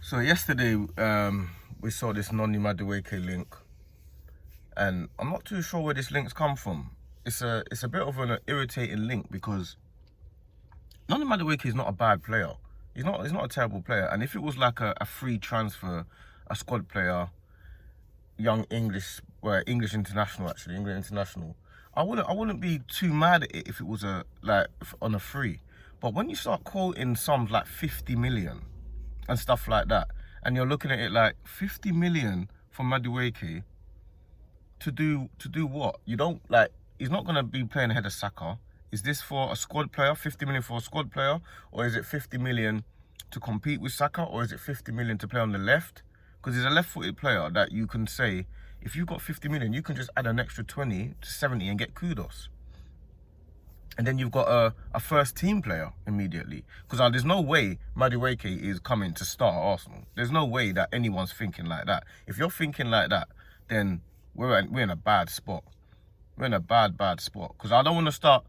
So yesterday, we saw this Noni Madueke link, and I'm not too sure where this link's come from. It's a bit of an irritating link because Noni Madueke is not a bad player. He's not a terrible player. And if it was like a free transfer, a squad player, young English, well, English international actually, England international, I wouldn't be too mad at it if it was on a free. But when you start quoting sums like 50 million and stuff like that, and you're looking at it like 50 million for Madueke to do what? You don't he's not gonna be playing ahead of Saka. Is this for a squad player, 50 million for a squad player, or is it 50 million to compete with Saka, or is it 50 million to play on the left? Because he's a left-footed player that you can say, if you've got 50 million, you can just add an extra 20 to 70 and get kudos. And then you've got a first team player immediately. Because there's no way Madueke is coming to start Arsenal. There's no way that anyone's thinking like that. If you're thinking like that, then we're in a bad spot. We're in a bad spot. Because I don't want to start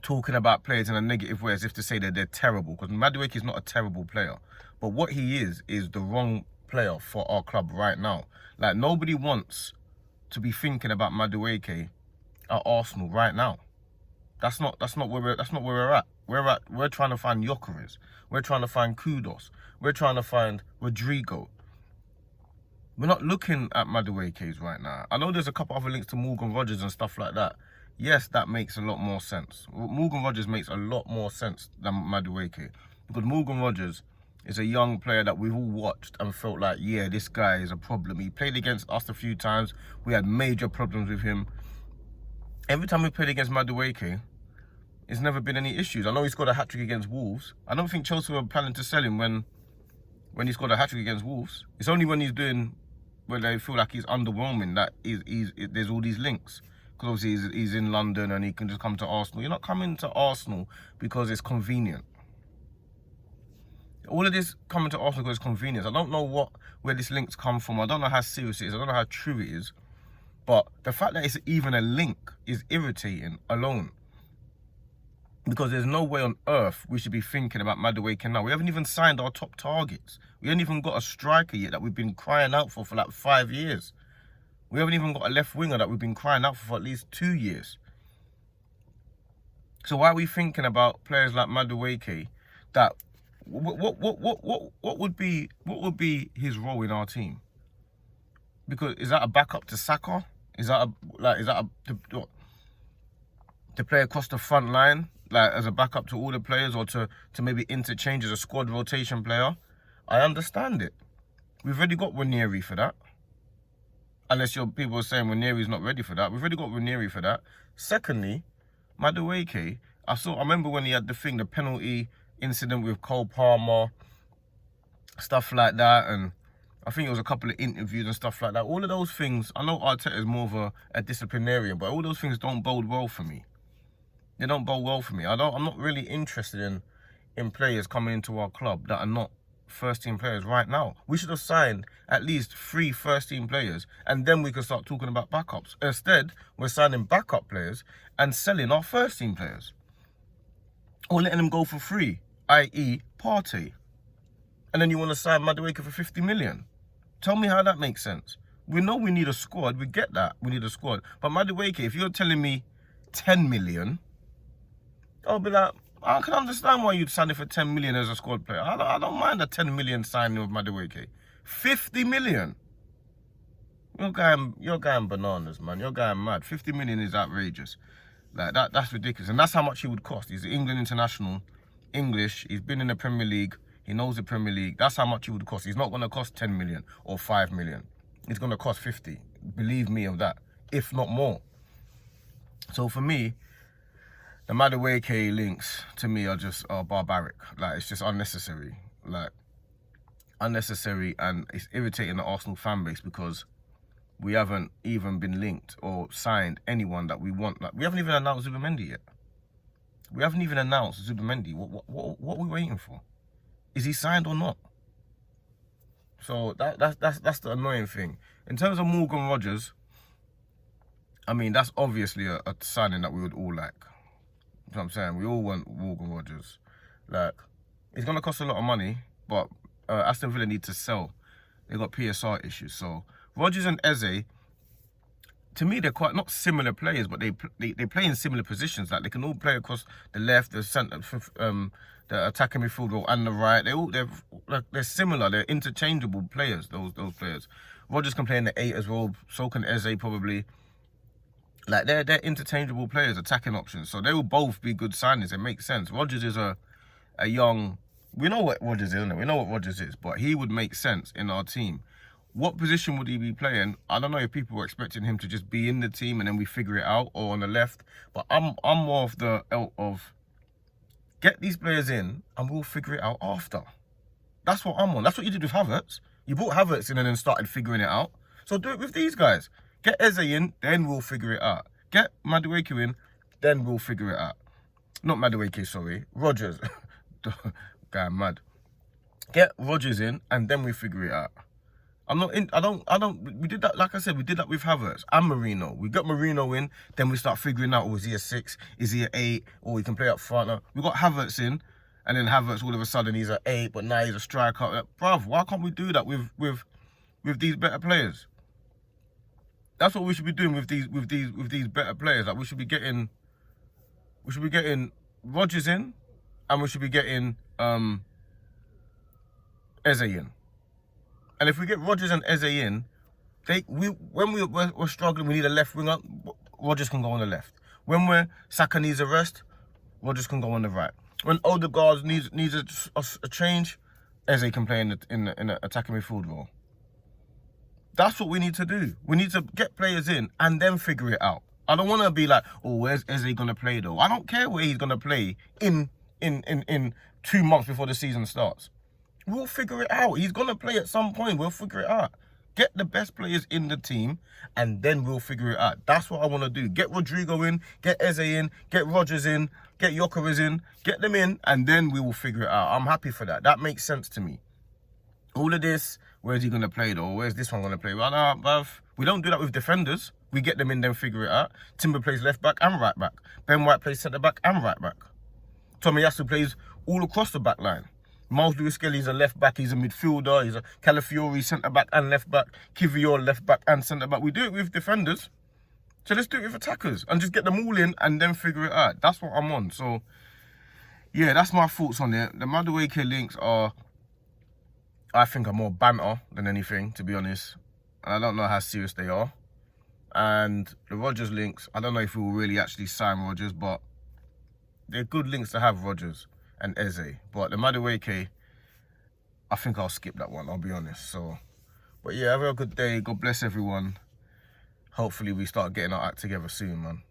talking about players in a negative way as if to say that they're terrible. Because Madueke is not a terrible player. But what he is the wrong player for our club right now. Like, nobody wants to be thinking about Madueke at Arsenal right now. That's not where we're at. We're trying to find Gyökeres. We're trying to find Kudos. We're trying to find Rodrigo. We're not looking at Madueke's right now. I know there's a couple other links to Morgan Rogers and stuff like that. Yes, that makes a lot more sense. Morgan Rogers makes a lot more sense than Madueke, because Morgan Rogers is a young player that we've all watched and felt like, yeah, this guy is a problem. He played against us a few times. We had major problems with him. Every time we played against Madueke, there's never been any issues. I know he scored a hat-trick against Wolves. I don't think Chelsea were planning to sell him when he scored a hat-trick against Wolves. It's only when when they feel like he's underwhelming that there's all these links. Because obviously he's in London and he can just come to Arsenal. You're not coming to Arsenal because it's convenient. All of this coming to Arsenal because it's convenience. I don't know where this link's come from. I don't know how serious it is. I don't know how true it is. But the fact that it's even a link is irritating alone. Because there's no way on earth we should be thinking about Madueke now. We haven't even signed our top targets. We haven't even got a striker yet that we've been crying out for like 5 years. We haven't even got a left winger that we've been crying out for at least 2 years. So why are we thinking about players like Madueke? That what would be his role in our team? Because is that a backup to Saka? Is that to play across the front line, like as a backup to all the players, or to maybe interchange as a squad rotation player? I understand it. We've already got Ranieri for that. Unless people are saying Ranieri's not ready for that. We've already got Ranieri for that. Secondly, Madueke, I remember when he had the penalty incident with Cole Palmer, stuff like that, and I think it was a couple of interviews and stuff like that. All of those things, I know Arteta is more of a disciplinarian, but all those things don't bode well for me. They don't bode well for me. I'm not really interested in players coming into our club that are not first-team players right now. We should have signed at least 3 first-team players, and then we could start talking about backups. Instead, we're signing backup players and selling our first-team players. Or letting them go for free, i.e. Partey. And then you want to sign Madueke for 50 million. Tell me how that makes sense. We know we need a squad. We get that. We need a squad. But Madueke, if you're telling me 10 million, I'll be like, I can understand why you'd sign it for 10 million as a squad player. I don't mind a 10 million signing of Madueke. 50 million? You're going bananas, man. You're going mad. 50 million is outrageous. Like, that's ridiculous. And that's how much he would cost. He's an England international, English. He's been in the Premier League. He knows the Premier League. That's how much he would cost. He's not going to cost 10 million or 5 million. It's going to cost 50. Believe me of that, if not more. So for me, the Madueke links to me are just barbaric. Like, it's just unnecessary. Like, unnecessary, and it's irritating the Arsenal fan base because we haven't even been linked or signed anyone that we want. Like, we haven't even announced Zubimendi yet. We haven't even announced Zubimendi. What are we waiting for? Is he signed or not? So that's the annoying thing. In terms of Morgan Rogers, I mean, that's obviously a signing that we would all like. You know what I'm saying? We all want Morgan Rogers. Like, it's going to cost a lot of money, but Aston Villa need to sell. They got PSR issues. So Rodgers and Eze, to me, they're quite not similar players, but they play in similar positions. Like they can all play across the left, the centre, the attacking midfield role, and the right. They're similar. They're interchangeable players. Those players. Rodgers can play in the 8 as well. So can Eze probably. Like they're interchangeable players, attacking options. So they will both be good signings. It makes sense. Rodgers is a young. We know what Rodgers is, isn't it? We know what Rodgers is, but he would make sense in our team. What position would he be playing? I don't know if people were expecting him to just be in the team and then we figure it out, or on the left. But I'm more of the ilk of get these players in and we'll figure it out after. That's what I'm on. That's what you did with Havertz. You brought Havertz in and then started figuring it out. So do it with these guys. Get Eze in, then we'll figure it out. Get Madueke in, then we'll figure it out. Not Madueke, sorry. Rodgers. Guy, I'm mad. Get Rodgers in, and then we figure it out. We did that, like I said, we did that with Havertz and Marino. We got Marino in, then we start figuring out, is he a 6? Is he an 8? Or he can play up front. Now, we got Havertz in, and then Havertz, all of a sudden, he's an 8, but now he's a striker. Like, bruv, why can't we do that with these better players? That's what we should be doing with these better players. Like we should be getting Rodgers in, and we should be getting Eze in. And if we get Rodgers and Eze in, when we're struggling, we need a left winger. Rodgers can go on the left. When Saka needs a rest, Rodgers can go on the right. When Odegaard needs a change, Eze can play in the attacking midfield role. That's what we need to do. We need to get players in and then figure it out. I don't want to be like, oh, where's Eze going to play though? I don't care where he's going to play in 2 months before the season starts. We'll figure it out. He's going to play at some point. We'll figure it out. Get the best players in the team and then we'll figure it out. That's what I want to do. Get Rodrigo in, get Eze in, get Rodgers in, get Gyökeres in, get them in, and then we will figure it out. I'm happy for that. That makes sense to me. All of this, where's he going to play though? Where's this one going to play? Well, nah, bruv. We don't do that with defenders. We get them in, then figure it out. Timber plays left back and right back. Ben White plays centre back and right back. Tomiyasu plays all across the back line. Miles Lewis-Skelly's a left back. He's a midfielder. He's a Calafiori centre back and left back. Kivior left back and centre back. We do it with defenders. So let's do it with attackers and just get them all in and then figure it out. That's what I'm on. So, yeah, that's my thoughts on it. The Madueke links are, I think, are more banter than anything, to be honest. And I don't know how serious they are. And the Rodgers links, I don't know if we will really actually sign Rodgers, but they're good links to have, Rodgers and Eze. But the Madueke, I think I'll skip that one, I'll be honest. So, but yeah, have a good day. God bless everyone. Hopefully we start getting our act together soon, man.